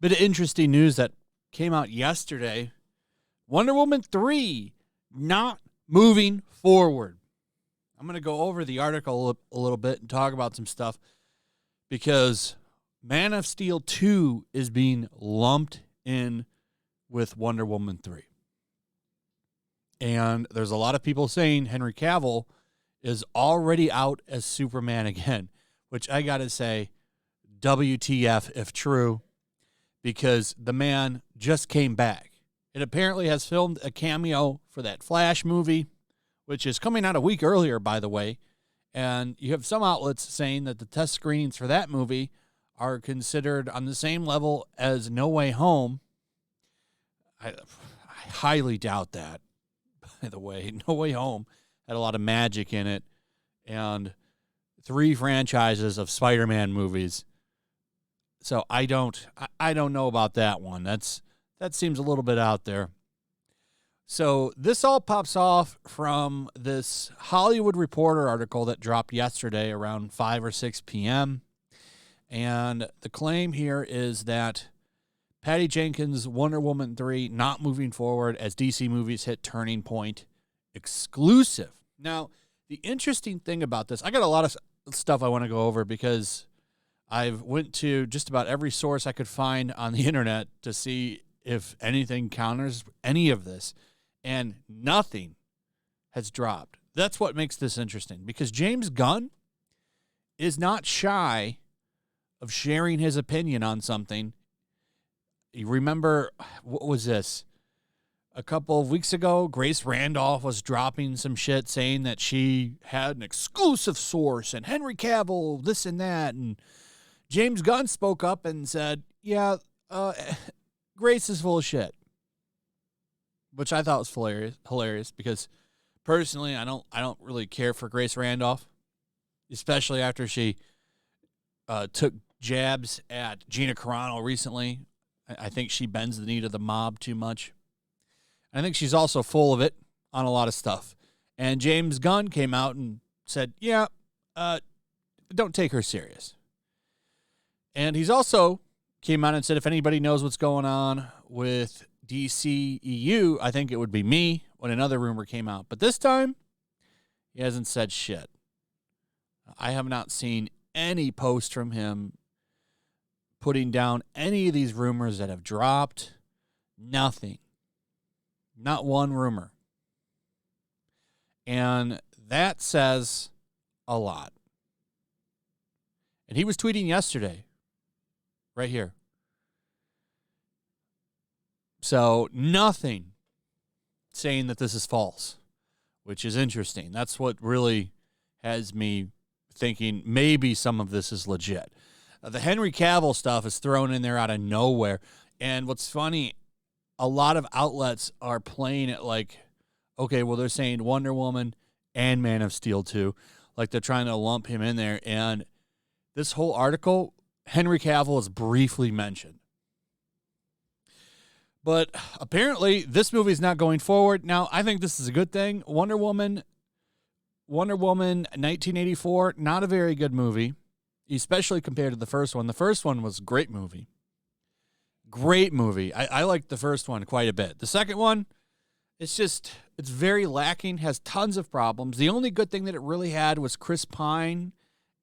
Bit of interesting news that came out yesterday. Wonder Woman 3 not moving forward. I'm going to go over the article a little bit and talk about some stuff because Man of Steel 2 is being lumped in with Wonder Woman 3. And there's a lot of people saying Henry Cavill is already out as Superman again, which I got to say, WTF if true, because the man just came back. It apparently has filmed a cameo for that Flash movie, which is coming out a week earlier, by the way. And you have some outlets saying that the test screenings for that movie are considered on the same level as No Way Home. I highly doubt that. By the way, No Way Home had a lot of magic in it, and 3 franchises of Spider-Man movies. So I don't know about that one. That seems a little bit out there. So this all pops off from this Hollywood Reporter article that dropped yesterday around 5 or 6 p.m. And the claim here is that Patty Jenkins' Wonder Woman 3 not moving forward as DC movies hit turning point exclusive. Now, the interesting thing about this, I got a lot of stuff I want to go over because I've went to just about every source I could find on the internet to see if anything counters any of this, and nothing has dropped. That's what makes this interesting, because James Gunn is not shy of sharing his opinion on something. You remember, what was this? A couple of weeks ago, Grace Randolph was dropping some shit saying that she had an exclusive source and Henry Cavill, this and that. And James Gunn spoke up and said, yeah, Grace is full of shit. Which I thought was hilarious because personally, I don't really care for Grace Randolph, especially after she took jabs at Gina Carano recently. I think she bends the knee to the mob too much. I think she's also full of it on a lot of stuff. And James Gunn came out and said, yeah, don't take her serious. And he's also came out and said, if anybody knows what's going on with DCEU, I think it would be me, when another rumor came out. But this time, he hasn't said shit. I have not seen any post from him putting down any of these rumors that have dropped. Nothing. Not one rumor. And that says a lot. And he was tweeting yesterday, right here. So nothing saying that this is false, which is interesting. That's what really has me thinking maybe some of this is legit. The Henry Cavill stuff is thrown in there out of nowhere. And what's funny, a lot of outlets are playing it like, okay, well, they're saying Wonder Woman and Man of Steel 2. Like they're trying to lump him in there. And this whole article, Henry Cavill is briefly mentioned. But apparently this movie is not going forward. Now, I think this is a good thing. Wonder Woman 1984, not a very good movie, especially compared to the first one. The first one was a great movie. Great movie. I liked the first one quite a bit. The second one, it's very lacking, has tons of problems. The only good thing that it really had was Chris Pine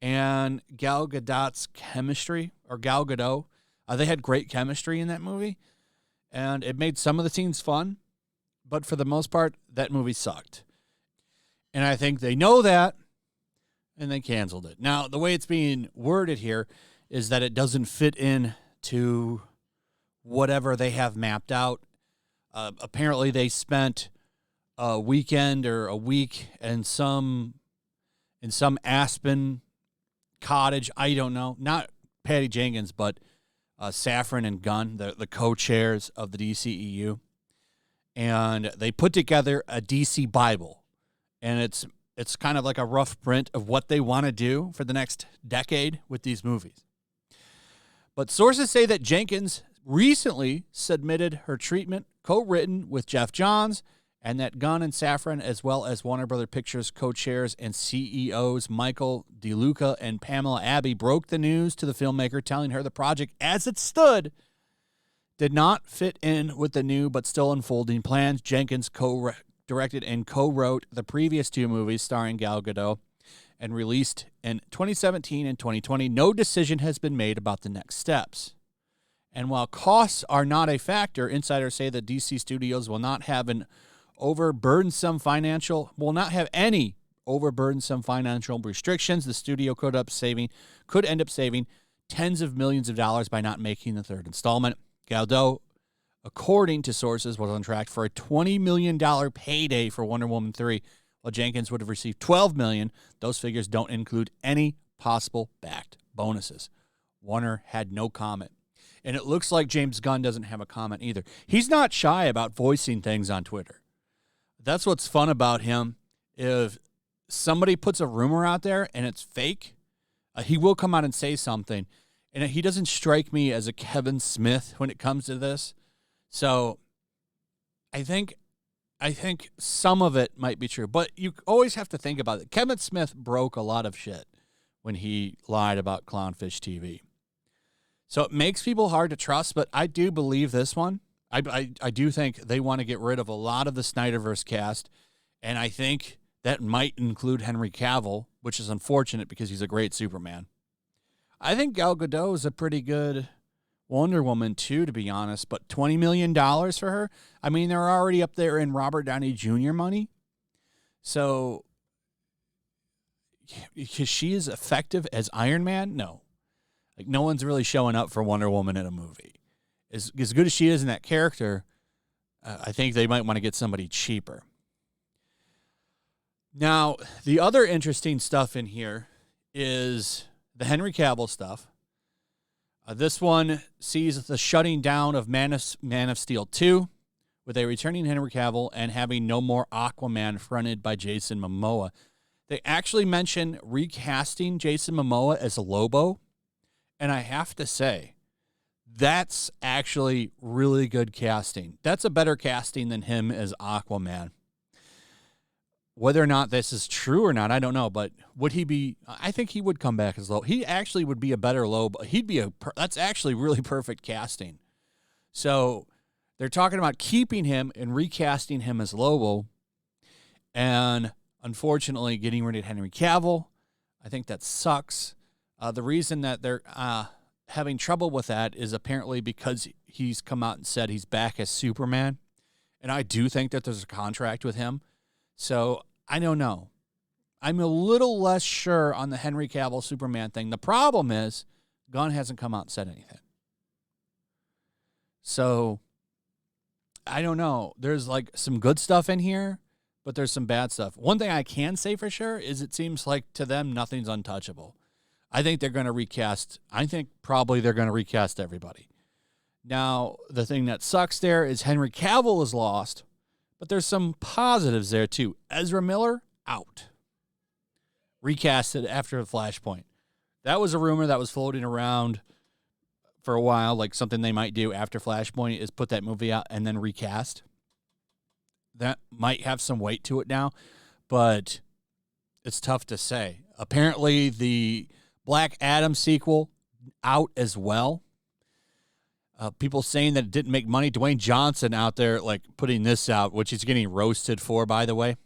and Gal Gadot's chemistry, or Gal Gadot. They had great chemistry in that movie. And it made some of the scenes fun, but for the most part, that movie sucked. And I think they know that, and they canceled it. Now, the way it's being worded here is that it doesn't fit in to whatever they have mapped out. Apparently, they spent a weekend or a week in some Aspen cottage. I don't know. Not Patty Jenkins, but Safran and Gunn, the co-chairs of the DCEU, and they put together a DC Bible, and it's kind of like a rough print of what they want to do for the next decade with these movies. But sources say that Jenkins recently submitted her treatment, co-written with Jeff Johns and that Gunn and Safran, as well as Warner Brother Pictures co-chairs and CEOs Michael DeLuca and Pamela Abbey, broke the news to the filmmaker, telling her the project, as it stood, did not fit in with the new but still unfolding plans. Jenkins co-directed and co-wrote the previous two movies starring Gal Gadot and released in 2017 and 2020. No decision has been made about the next steps. And while costs are not a factor, insiders say that DC Studios will not have any overburdensome financial restrictions. The studio could end up saving tens of millions of dollars by not making the third installment. Gadot, according to sources, was on track for a $20 million payday for Wonder Woman 3, while Jenkins would have received $12 million. Those figures don't include any possible backed bonuses. Warner had no comment. And it looks like James Gunn doesn't have a comment either. He's not shy about voicing things on Twitter. That's what's fun about him. If somebody puts a rumor out there and it's fake, he will come out and say something. And he doesn't strike me as a Kevin Smith when it comes to this. So I think some of it might be true. But you always have to think about it. Kevin Smith broke a lot of shit when he lied about Clownfish TV. So it makes people hard to trust, but I do believe this one. I do think they want to get rid of a lot of the Snyderverse cast, and I think that might include Henry Cavill, which is unfortunate because he's a great Superman. I think Gal Gadot is a pretty good Wonder Woman too, to be honest, but $20 million for her? I mean, they're already up there in Robert Downey Jr. money. So, because she is effective as Iron Man? No. Like, no one's really showing up for Wonder Woman in a movie. As good as she is in that character, I think they might want to get somebody cheaper. Now, the other interesting stuff in here is the Henry Cavill stuff. This one sees the shutting down of Man of Steel 2, with a returning Henry Cavill and having no more Aquaman fronted by Jason Momoa. They actually mention recasting Jason Momoa as Lobo, and I have to say, that's actually really good casting. That's a better casting than him as Aquaman. Whether or not this is true or not, I don't know. But would he be? I think he would come back as Lobo. He actually would be a better Lobo. That's actually really perfect casting. So they're talking about keeping him and recasting him as Lobo, and unfortunately getting rid of Henry Cavill. I think that sucks. The reason that they're having trouble with that is apparently because he's come out and said he's back as Superman. And I do think that there's a contract with him. So I don't know. I'm a little less sure on the Henry Cavill Superman thing. The problem is Gunn hasn't come out and said anything. So I don't know. There's like some good stuff in here, but there's some bad stuff. One thing I can say for sure is it seems like to them nothing's untouchable. I think they're going to recast. I think probably they're going to recast everybody. Now, the thing that sucks there is Henry Cavill is lost, but there's some positives there too. Ezra Miller, out. Recasted after the Flashpoint. That was a rumor that was floating around for a while, like something they might do after Flashpoint is put that movie out and then recast. That might have some weight to it now, but it's tough to say. Apparently, the Black Adam sequel out as well. People saying that it didn't make money. Dwayne Johnson out there like putting this out, which he's getting roasted for, by the way.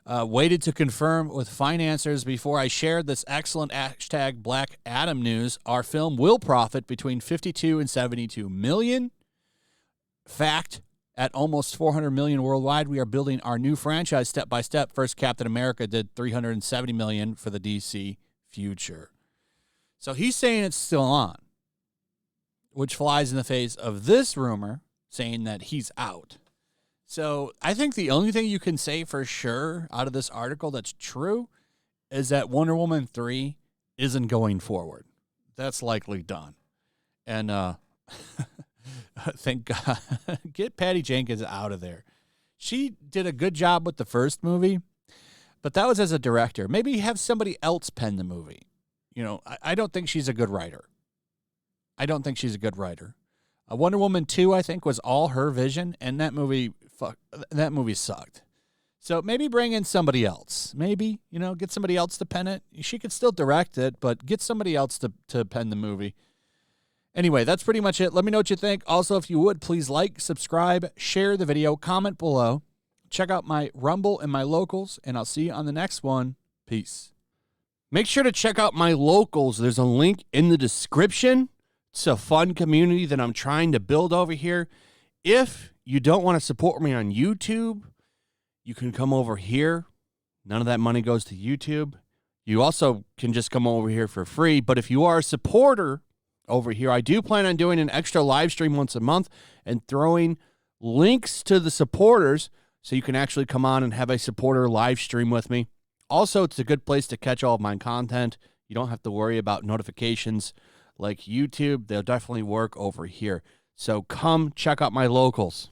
Waited to confirm with financiers before I shared this excellent hashtag Black Adam news. Our film will profit between 52 and 72 million. Fact, at almost 400 million worldwide, we are building our new franchise step by step. First Captain America did 370 million for the DC future. So he's saying it's still on, which flies in the face of this rumor saying that he's out. So I think the only thing you can say for sure out of this article that's true is that Wonder Woman 3 isn't going forward. That's likely done. And thank God, get Patty Jenkins out of there. She did a good job with the first movie, but that was as a director. Maybe have somebody else pen the movie. You know, I don't think she's a good writer. Wonder Woman 2, I think, was all her vision, and that movie fuck, that movie sucked. So maybe bring in somebody else. Maybe, get somebody else to pen it. She could still direct it, but get somebody else to pen the movie. Anyway, that's pretty much it. Let me know what you think. Also, if you would, please like, subscribe, share the video, comment below. Check out my Rumble and my locals, and I'll see you on the next one. Peace. Make sure to check out my locals. There's a link in the description. It's a fun community that I'm trying to build over here. If you don't want to support me on YouTube, you can come over here. None of that money goes to YouTube. You also can just come over here for free. But if you are a supporter over here, I do plan on doing an extra live stream once a month and throwing links to the supporters so you can actually come on and have a supporter live stream with me. Also, it's a good place to catch all of my content. You don't have to worry about notifications like YouTube. They'll definitely work over here. So come check out my locals.